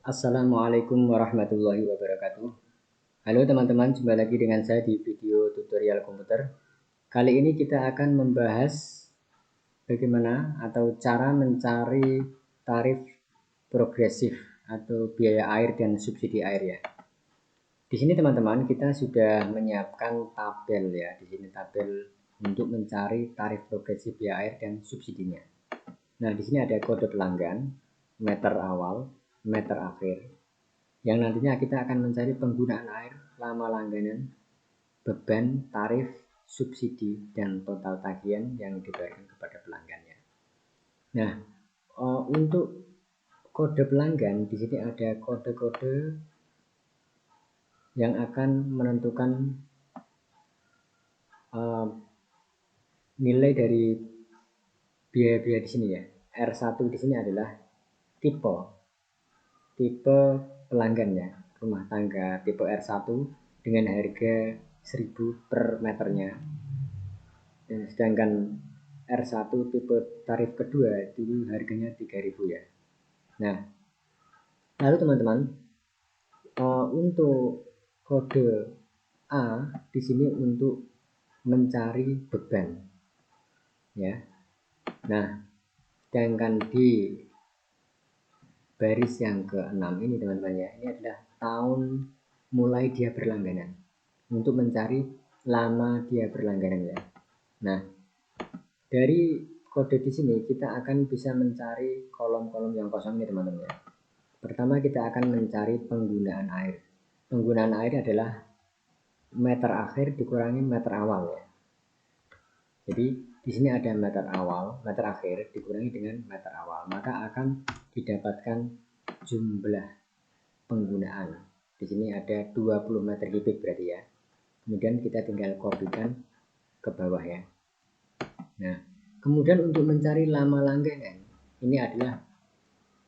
Assalamualaikum warahmatullahi wabarakatuh. Halo teman-teman, jumpa lagi dengan saya di video tutorial komputer. Kali ini kita akan membahas bagaimana atau cara mencari tarif progresif atau biaya air dan subsidi air ya. Di sini teman-teman kita sudah menyiapkan tabel ya. Di sini tabel untuk mencari tarif progresif biaya air dan subsidinya. Nah, di sini ada kode pelanggan, meter awal, meter akhir, yang nantinya kita akan mencari penggunaan air, lama langganan, beban, tarif, subsidi, dan total tagihan yang dibayarkan kepada pelanggannya. Nah, untuk kode pelanggan di sini ada kode-kode yang akan menentukan nilai dari biaya-biaya di sini ya. R1 di sini adalah tipe pelanggannya, rumah tangga tipe R1 dengan harga 1000 per meternya. Dan sedangkan R1 tipe tarif kedua itu harganya 3000 ya. Nah, lalu teman-teman, untuk kode A di sini untuk mencari beban ya. Nah, sedangkan di baris yang ke-6 ini teman-teman ya, ini adalah tahun mulai dia berlangganan untuk mencari lama dia berlangganan ya. Nah, dari kode di sini kita akan bisa mencari kolom-kolom yang kosong ini teman-teman ya. Pertama kita akan mencari penggunaan air. Penggunaan air adalah meter akhir dikurangi meter awal ya. Jadi di sini ada meter awal, meter akhir dikurangi dengan meter awal, maka akan didapatkan jumlah penggunaan. Di sini ada 20 meter kubik berarti ya. Kemudian kita tinggal kopikan ke bawah ya. Nah, kemudian untuk mencari lama langganan, ini adalah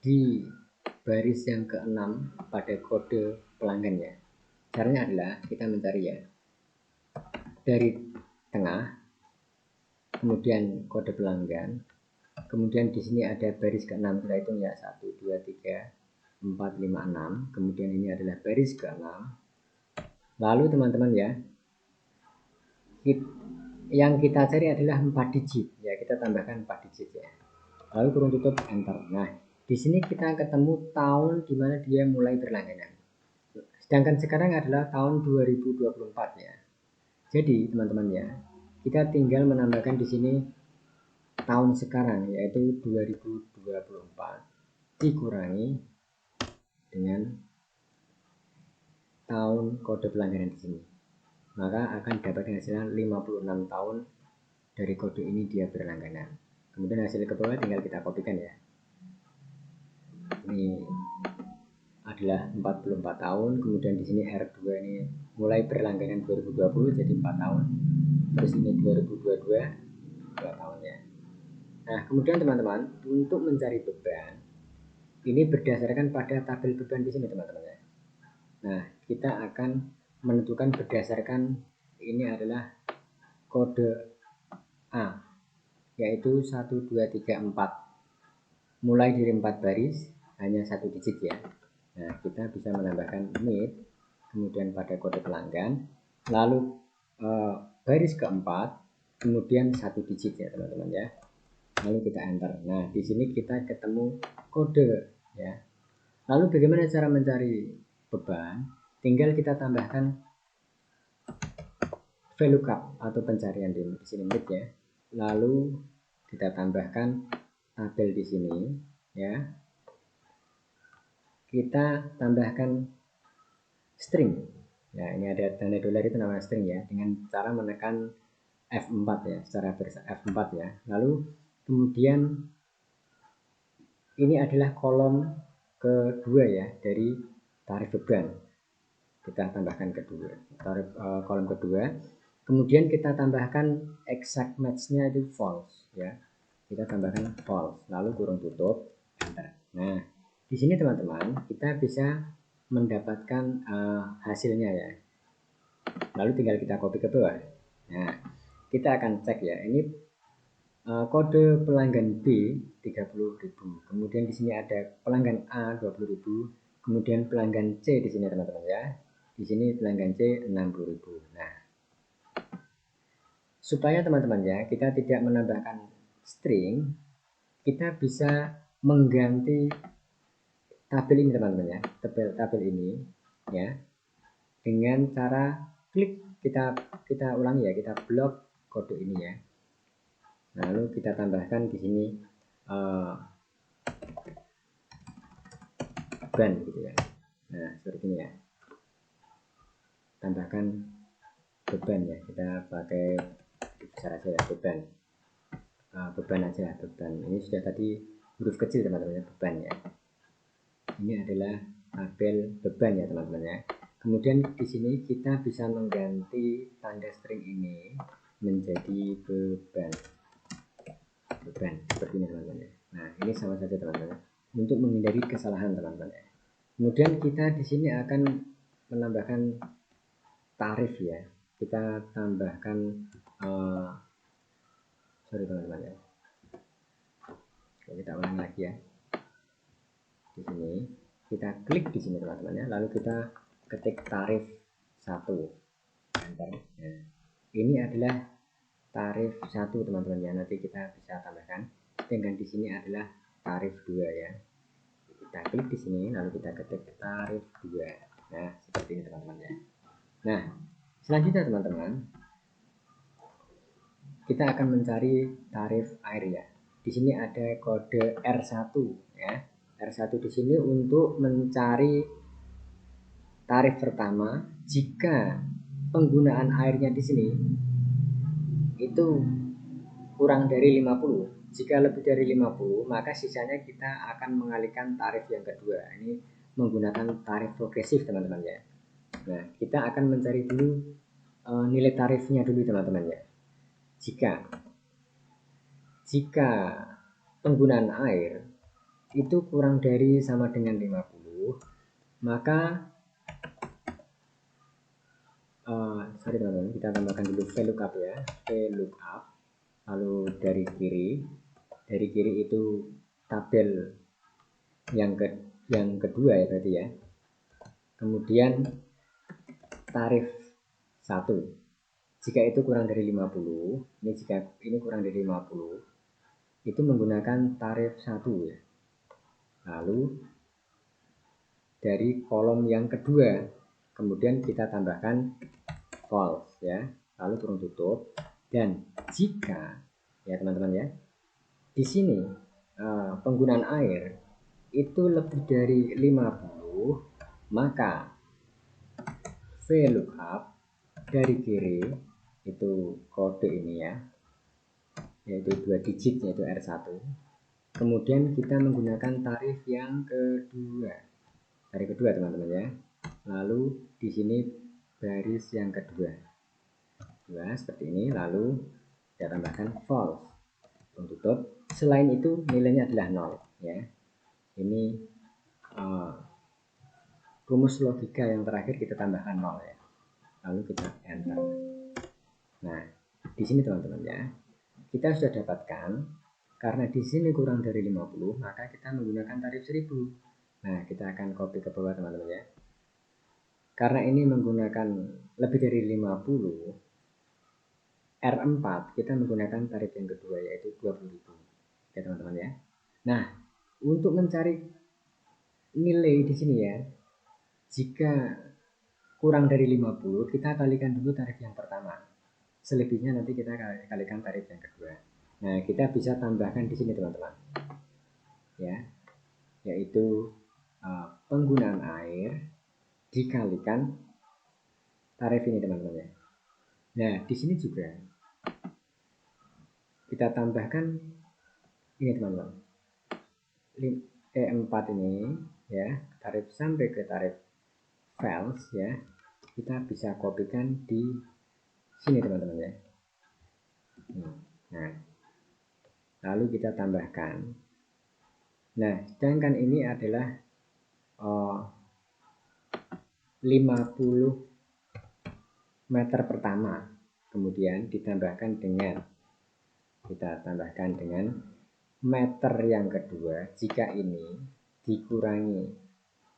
di baris yang ke-6 pada kode pelanggan ya. Caranya adalah kita mencari ya dari tengah, kemudian kode pelanggan, kemudian di sini ada baris ke-6, kita hitung ya 1, 2, 3, 4, 5, 6, kemudian ini adalah baris ke-6. Lalu teman-teman ya, yang kita cari adalah 4 digit ya, kita tambahkan 4 digit ya. Lalu kurung tutup enter. Nah, di sini kita ketemu tahun di mana dia mulai berlangganan. Sedangkan sekarang adalah tahun 2024 ya. Jadi teman-teman ya, kita tinggal menambahkan di sini tahun sekarang yaitu 2024 dikurangi dengan tahun kode pelangganan di sini. Maka akan dapat hasilnya 56 tahun dari kode ini dia berlangganan. Kemudian hasil ke bawah tinggal kita kopikan ya. Ini adalah 44 tahun, kemudian di sini R2 ini mulai berlangganan 2020 jadi 4 tahun. Terus ini 2022 2 tahun ya. Nah, kemudian teman-teman, untuk mencari beban ini berdasarkan pada tabel beban di sini teman-teman ya. Nah, kita akan menentukan berdasarkan ini adalah kode A yaitu 1 2 3 4. Mulai dari 4 baris hanya 1 digit ya. Nah, kita bisa menambahkan mid kemudian pada kode pelanggan, lalu baris keempat kemudian 1 digit ya teman-teman ya. Lalu kita enter. Nah, di sini kita ketemu kode ya. Lalu bagaimana cara mencari beban? Tinggal kita tambahkan VLOOKUP atau pencarian di sini mid ya. Lalu kita tambahkan tabel di sini ya. Kita tambahkan string. Nah, ini ada tanda dolar itu namanya string ya, dengan cara menekan F4 ya, secara F4 ya. Lalu kemudian ini adalah kolom kedua ya dari tarif beban. Kita tambahkan kedua, tarif kolom kedua. Kemudian kita tambahkan exact match-nya itu false ya. Kita tambahkan false, lalu kurung tutup, enter. Nah, di sini teman-teman kita bisa mendapatkan hasilnya ya. Lalu tinggal kita copy ke bawah. Nah, kita akan cek ya. Ini kode pelanggan B 30.000. Kemudian di sini ada pelanggan A 20.000. Kemudian pelanggan C di sini teman-teman ya. Di sini pelanggan C 60.000. Nah, supaya teman-teman ya kita tidak menambahkan string, kita bisa mengganti tabel ini teman-teman ya, tabel ini ya, dengan cara klik, kita ulangi ya, kita blok kode ini ya. Lalu kita tambahkan di sini beban gitu ya. Nah, seperti ini ya. Tambahkan beban ya, kita pakai besar aja ya, beban. Beban aja, beban. Ini sudah tadi huruf kecil teman-teman ya, beban ya. Ini adalah tabel beban ya teman-teman ya. Kemudian di sini kita bisa mengganti tanda string ini menjadi beban. Beban seperti ini teman-teman ya. Nah, ini sama saja teman-teman untuk menghindari kesalahan teman-teman ya. Kemudian kita di sini akan menambahkan tarif ya. Kita tambahkan sorry teman-teman ya. Kita ulangi lagi ya. Di sini kita klik di sini teman-teman ya. Lalu kita ketik tarif 1. Enter. Nah, ini adalah tarif 1 teman-teman ya. Nanti kita bisa tambahkan. Sedangkan di sini adalah tarif 2 ya. Kita klik di sini lalu kita ketik tarif 2. Nah, seperti ini teman-teman ya. Nah, selanjutnya teman-teman, kita akan mencari tarif air ya. Di sini ada kode R1 ya. R1 di sini untuk mencari tarif pertama jika penggunaan airnya di sini itu kurang dari 50. Jika lebih dari 50, maka sisanya kita akan mengalihkan tarif yang kedua. Ini menggunakan tarif progresif teman-teman ya. Nah, kita akan mencari dulu nilai tarifnya dulu teman-teman ya. Jika penggunaan air itu kurang dari sama dengan 50, maka sorry teman-teman, kita tambahkan dulu VLOOKUP ya, VLOOKUP. Lalu dari kiri itu tabel yang kedua ya berarti ya. Kemudian tarif 1. Jika itu kurang dari 50, jika ini kurang dari 50, itu menggunakan tarif 1 ya. Lalu dari kolom yang kedua, kemudian kita tambahkan false ya, lalu kurung tutup. Dan jika ya teman-teman ya, di sini penggunaan air itu lebih dari 50, maka VLOOKUP dari kiri itu kode ini ya, yaitu 2 digit yaitu R1. Kemudian kita menggunakan tarif yang kedua. Tarif kedua teman-teman ya. Lalu di sini baris yang kedua. Seperti ini, lalu kita tambahkan false. Tutup. Selain itu nilainya adalah 0 ya. Ini rumus logika yang terakhir kita tambahkan 0 ya. Lalu kita enter. Nah, di sini teman-teman ya, kita sudah dapatkan karena di sini kurang dari 50, maka kita menggunakan tarif 1000. Nah, kita akan copy ke bawah teman-teman ya. Karena ini menggunakan lebih dari 50, R4 kita menggunakan tarif yang kedua yaitu 20.000 ya teman-teman ya. Nah, untuk mencari nilai di sini ya, jika kurang dari 50 kita kalikan dulu tarif yang pertama, selebihnya nanti kita kalikan tarif yang kedua. Nah, kita bisa tambahkan di sini teman-teman ya, yaitu penggunaan air dikalikan tarif ini teman-teman ya. Nah, di sini juga kita tambahkan ini teman-teman, E4 ini ya, tarif sampai ke tarif files ya, kita bisa kopikan di sini teman-teman ya. Nah, lalu kita tambahkan. Nah, sedangkan ini adalah 50 meter pertama, kemudian ditambahkan dengan meter yang kedua jika ini dikurangi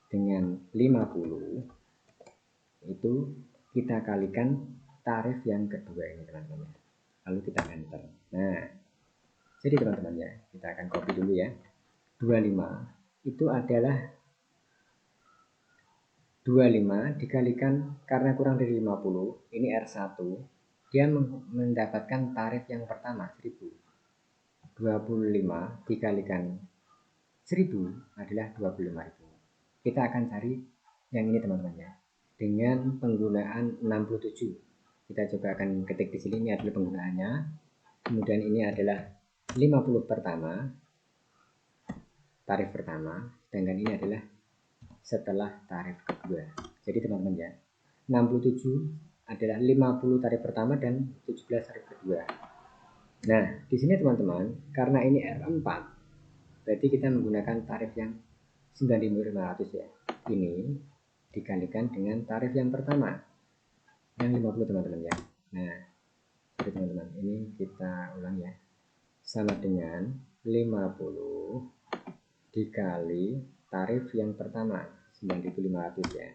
dengan 50 itu kita kalikan tarif yang kedua ini teman-teman. Lalu kita enter. Nah, jadi teman-teman ya, kita akan copy dulu ya. 25 itu adalah 25 dikalikan karena kurang dari 50, ini R1, dia mendapatkan tarif yang pertama 1000. 25 dikalikan 1000 adalah 25.000. Kita akan cari yang ini teman-teman ya. Dengan penggunaan 67. Kita coba akan ketik di sini, ini adalah penggunaannya. Kemudian ini adalah 50 pertama, tarif pertama, sedangkan ini adalah setelah tarif kedua. Jadi teman-teman ya, 67 adalah 50 tarif pertama dan 17 tarif kedua. Nah, di sini teman-teman, karena ini R4, berarti kita menggunakan tarif yang 9.500 ya. Ini dikalikan dengan tarif yang pertama, yang 50 teman-teman ya. Nah, jadi teman-teman, ini kita ulang ya. Sama dengan 50 dikali tarif yang pertama 9.500 ya.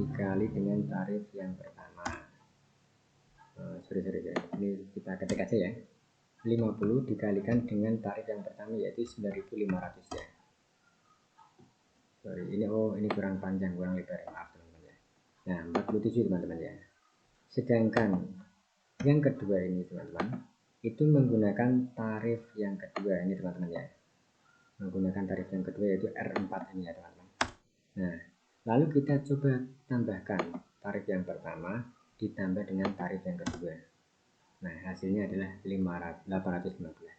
dikali dengan tarif yang pertama. Sorry. Ini kita ketik aja ya. 50 dikalikan dengan tarif yang pertama yaitu 9.500 ya. Sorry, ini kurang panjang, kurang lebar, maaf teman-teman ya. Nah, 47 teman-teman ya. Sedangkan yang kedua ini teman-teman, itu menggunakan tarif yang kedua ini teman-teman ya. Menggunakan tarif yang kedua yaitu R4 ini ya teman-teman. Nah, lalu kita coba tambahkan tarif yang pertama ditambah dengan tarif yang kedua. Nah, hasilnya adalah 815.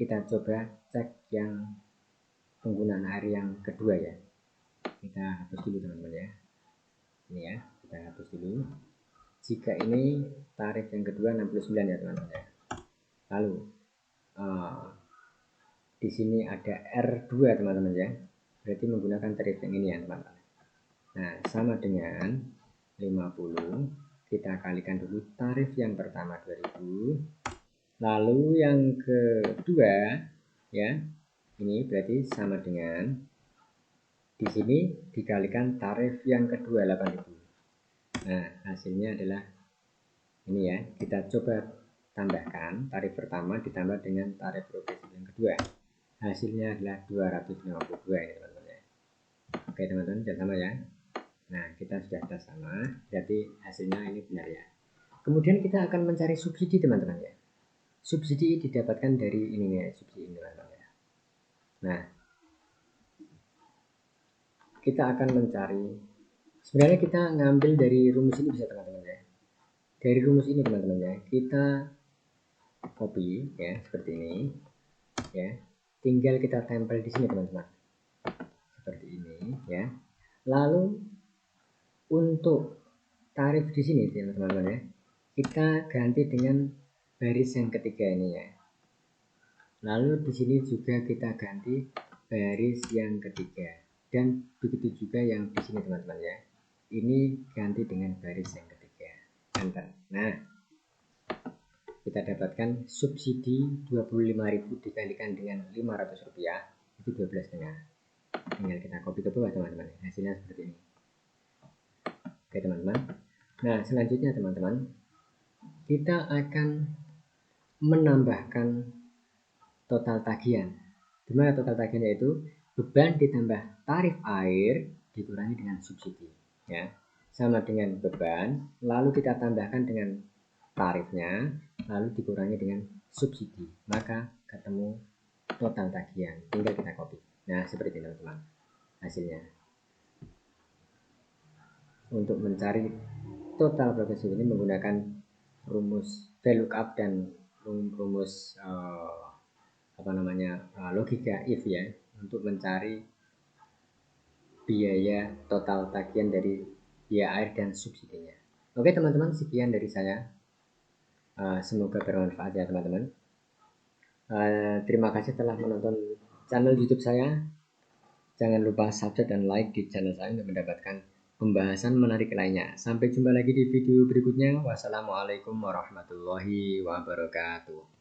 Kita coba cek yang penggunaan air yang kedua ya. Kita hapus dulu teman-teman ya. Ini ya, kita hapus dulu. Jika ini tarif yang kedua 69 ya teman-teman ya. Lalu di sini ada R2 teman-teman ya. Berarti menggunakan tarif yang ini ya teman-teman. Nah, sama dengan 50 kita kalikan dulu tarif yang pertama 2000. Lalu yang kedua ya. Ini berarti sama dengan di sini dikalikan tarif yang kedua 8.000. Nah, hasilnya adalah ini ya. Kita coba tambahkan tarif pertama ditambah dengan tarif progresif yang kedua. Hasilnya adalah 252 ini teman-teman ya. Oke teman-teman, sudah sama ya. Nah, kita sudah tes sama, berarti hasilnya ini benar ya. Kemudian kita akan mencari subsidi teman-teman ya. Subsidi didapatkan dari ini ya, subsidi ini teman-teman ya. Nah, kita akan mencari, sebenarnya kita ngambil dari rumus ini bisa teman-teman ya. Dari rumus ini teman-teman ya, kita copy ya seperti ini ya. Tinggal kita tempel di sini teman-teman. Seperti ini ya. Lalu untuk tarif di sini teman-teman ya, kita ganti dengan baris yang ketiga ini ya. Lalu di sini juga kita ganti baris yang ketiga dan begitu juga yang di sini teman-teman ya. Ini ganti dengan baris yang ketiga. Enter. Nah, kita dapatkan subsidi 25.000 dikalikan dengan 500 rupiah itu 12,5. Tinggal kita copy ke bawah teman-teman. Hasilnya seperti ini. Oke teman-teman. Nah, selanjutnya teman-teman, kita akan menambahkan total tagihan. Gimana total tagihan? Yaitu beban ditambah tarif air dikurangi dengan subsidi ya. Sama dengan beban, lalu kita tambahkan dengan tarifnya, lalu dikurangi dengan subsidi, maka ketemu total tagihan. Tinggal kita copy. Nah, seperti ini teman-teman hasilnya. Untuk mencari total progresif ini menggunakan rumus VLOOKUP dan rumus logika if ya, untuk mencari biaya total tagihan dari biaya air dan subsidinya. Oke teman-teman, sekian dari saya. Semoga bermanfaat ya teman-teman. Terima kasih telah menonton channel YouTube saya. Jangan lupa subscribe dan like di channel saya untuk mendapatkan pembahasan menarik lainnya. Sampai jumpa lagi di video berikutnya. Wassalamualaikum warahmatullahi wabarakatuh.